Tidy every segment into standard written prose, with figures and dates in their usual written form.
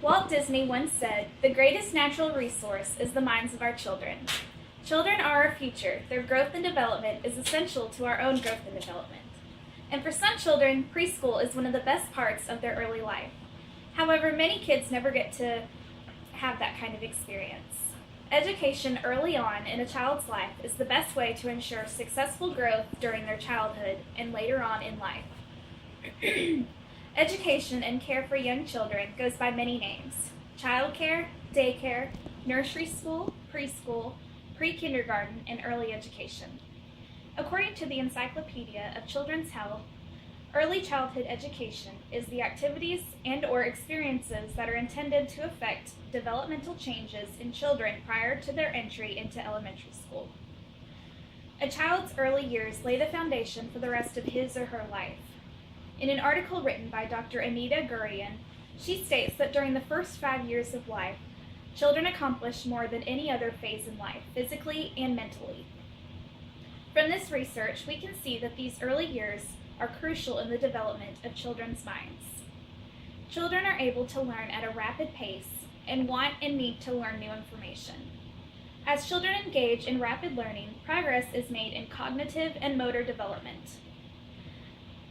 Walt Disney once said, "The greatest natural resource is the minds of our children." Children are our future. Their growth and development is essential to our own growth and development. And for some children, preschool is one of the best parts of their early life. However, many kids never get to have that kind of experience. Education early on in a child's life is the best way to ensure successful growth during their childhood and later on in life. Education and care for young children goes by many names: childcare, daycare, nursery school, preschool, pre-kindergarten, and early education. According to the Encyclopedia of Children's Health, early childhood education is the activities and/or experiences that are intended to affect developmental changes in children prior to their entry into elementary school. A child's early years lay the foundation for the rest of his or her life. In an article written by Dr. Anita Gurian, she states that during the first 5 years of life, children accomplish more than any other phase in life, physically and mentally. From this research, we can see that these early years are crucial in the development of children's minds. Children are able to learn at a rapid pace and want and need to learn new information. As children engage in rapid learning, progress is made in cognitive and motor development.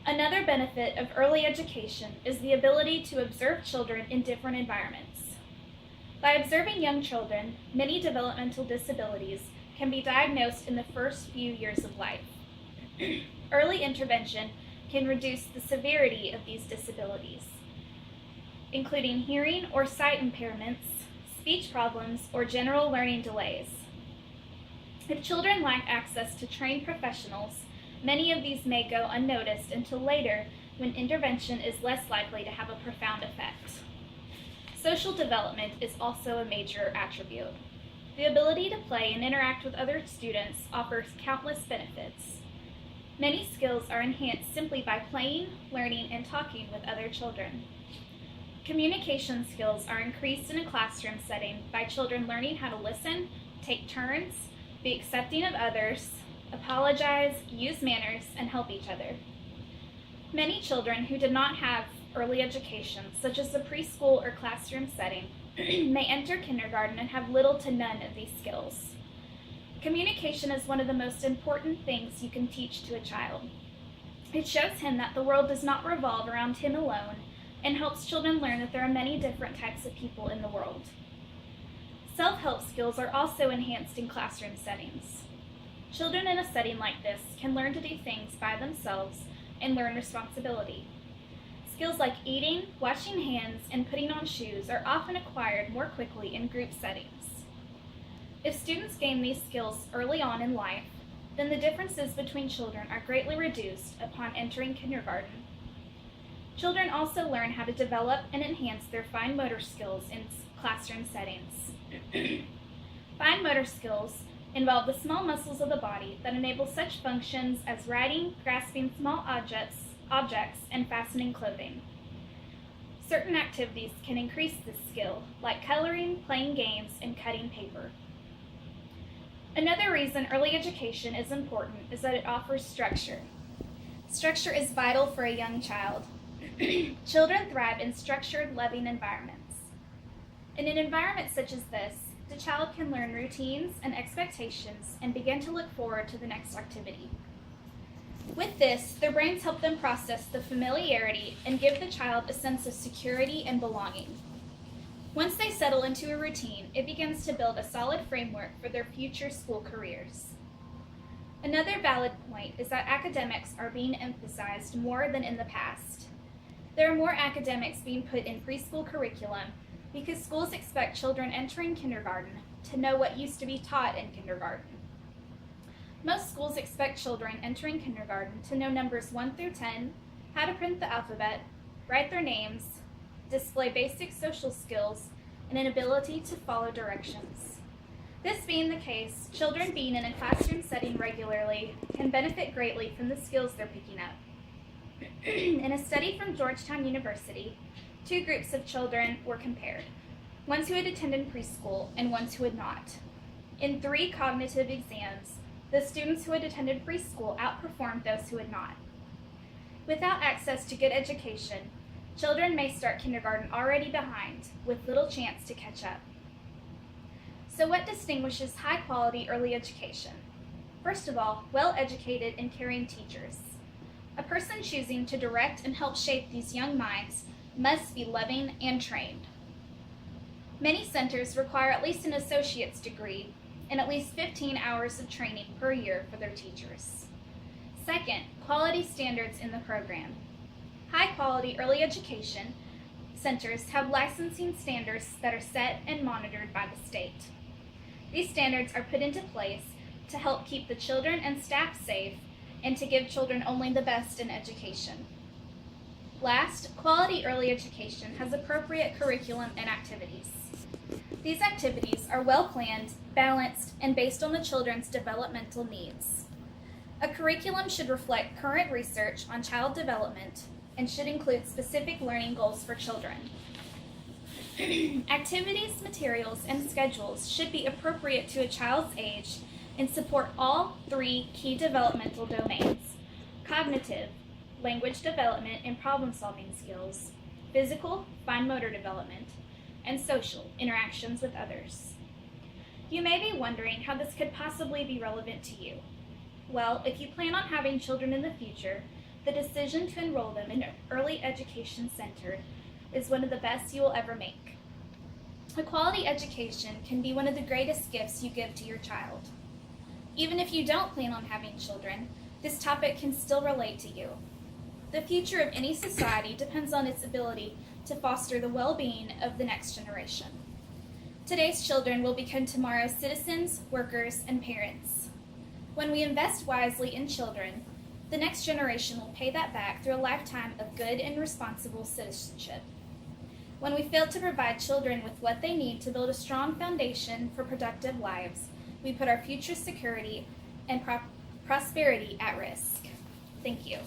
Another benefit of early education is the ability to observe children in different environments. By observing young children, many developmental disabilities can be diagnosed in the first few years of life. Early intervention can reduce the severity of these disabilities, including hearing or sight impairments, speech problems, or general learning delays. If children lack access to trained professionals, many of these may go unnoticed until later, when intervention is less likely to have a profound effect. Social development is also a major attribute. The ability to play and interact with other students offers countless benefits. Many skills are enhanced simply by playing, learning, and talking with other children. Communication skills are increased in a classroom setting by children learning how to listen, take turns, be accepting of others, apologize, use manners, and help each other. Many children who did not have early education, such as the preschool or classroom setting, may enter kindergarten and have little to none of these skills. Communication is one of the most important things you can teach to a child. It shows him that the world does not revolve around him alone and helps children learn that there are many different types of people in the world. Self-help skills are also enhanced in classroom settings. Children in a setting like this can learn to do things by themselves and learn responsibility. Skills like eating, washing hands, and putting on shoes are often acquired more quickly in group settings. If students gain these skills early on in life, then the differences between children are greatly reduced upon entering kindergarten. Children also learn how to develop and enhance their fine motor skills in classroom settings. Fine motor skills involve the small muscles of the body that enable such functions as writing, grasping small objects, and fastening clothing. Certain activities can increase this skill, like coloring, playing games, and cutting paper. Another reason early education is important is that it offers structure. Structure is vital for a young child. Children thrive in structured, loving environments. In an environment such as this, the child can learn routines and expectations and begin to look forward to the next activity. With this, their brains help them process the familiarity and give the child a sense of security and belonging. Once they settle into a routine, it begins to build a solid framework for their future school careers. Another valid point is that academics are being emphasized more than in the past. There are more academics being put in preschool curriculum because schools expect children entering kindergarten to know what used to be taught in kindergarten. Most schools expect children entering kindergarten to know numbers 1 through 10, how to print the alphabet, write their names, display basic social skills, and an ability to follow directions. This being the case, children being in a classroom setting regularly can benefit greatly from the skills they're picking up. In a study from Georgetown University, 2 groups of children were compared, ones who had attended preschool and ones who had not. In 3 cognitive exams, the students who had attended preschool outperformed those who had not. Without access to good education, Children may start kindergarten already behind, with little chance to catch up. So what distinguishes high-quality early education? First of all, well-educated and caring teachers. A person choosing to direct and help shape these young minds must be loving and trained. Many centers require at least an associate's degree and at least 15 hours of training per year for their teachers. Second, quality standards in the program. High-quality early education centers have licensing standards that are set and monitored by the state. These standards are put into place to help keep the children and staff safe and to give children only the best in education. Last, quality early education has appropriate curriculum and activities. These activities are well planned, balanced, and based on the children's developmental needs. A curriculum should reflect current research on child development and should include specific learning goals for children. Activities, materials, and schedules should be appropriate to a child's age and support all three key developmental domains: cognitive, language development and problem-solving skills; physical, fine motor development; and social, interactions with others. You may be wondering how this could possibly be relevant to you. Well, if you plan on having children in the future, the decision to enroll them in an early education center is one of the best you will ever make. A quality education can be one of the greatest gifts you give to your child. Even if you don't plan on having children, this topic can still relate to you. The future of any society depends on its ability to foster the well-being of the next generation. Today's children will become tomorrow's citizens, workers, and parents. When we invest wisely in children, the next generation will pay that back through a lifetime of good and responsible citizenship. When we fail to provide children with what they need to build a strong foundation for productive lives, we put our future security and prosperity at risk. Thank you.